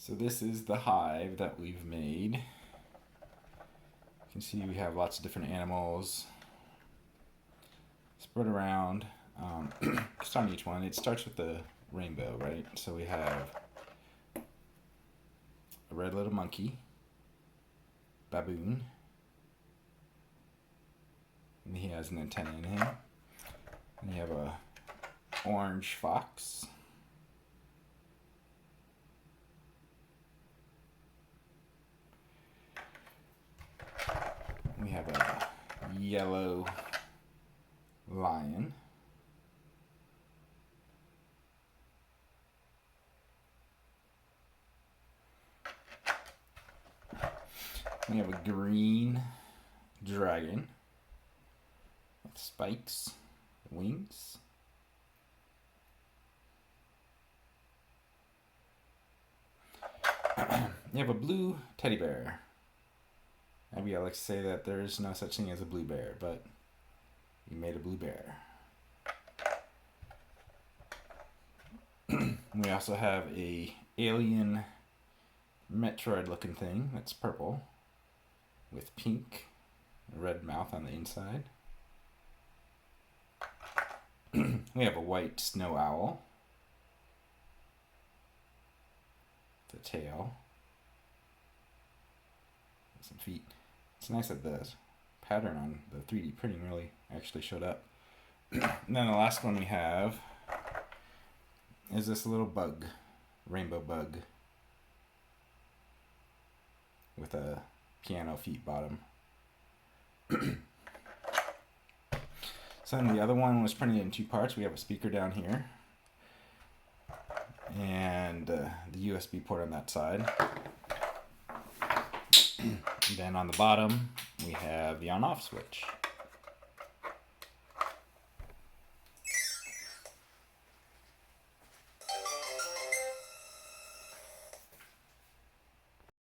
So this is the hive that we've made. You can see we have lots of different animals spread around. Just on each one, it starts with the rainbow, right? So we have a red little monkey, baboon, and he has an antenna in him. And you have a orange fox. We have a yellow lion. We have a green dragon with spikes, wings. You have a blue teddy bear. Maybe I like to say that there's no such thing as a blue bear, but we made a blue bear. We also have a alien Metroid looking thing that's purple with pink, red mouth on the inside. We have a white snow owl. The tail. Some feet. It's nice that the pattern on the 3D printing really actually showed up. And then the last one we have is this little bug, rainbow bug, with a piano feet bottom. So then the other one was printed in two parts. We have a speaker down here and the USB port on that side. And then on the bottom we have the on-off switch.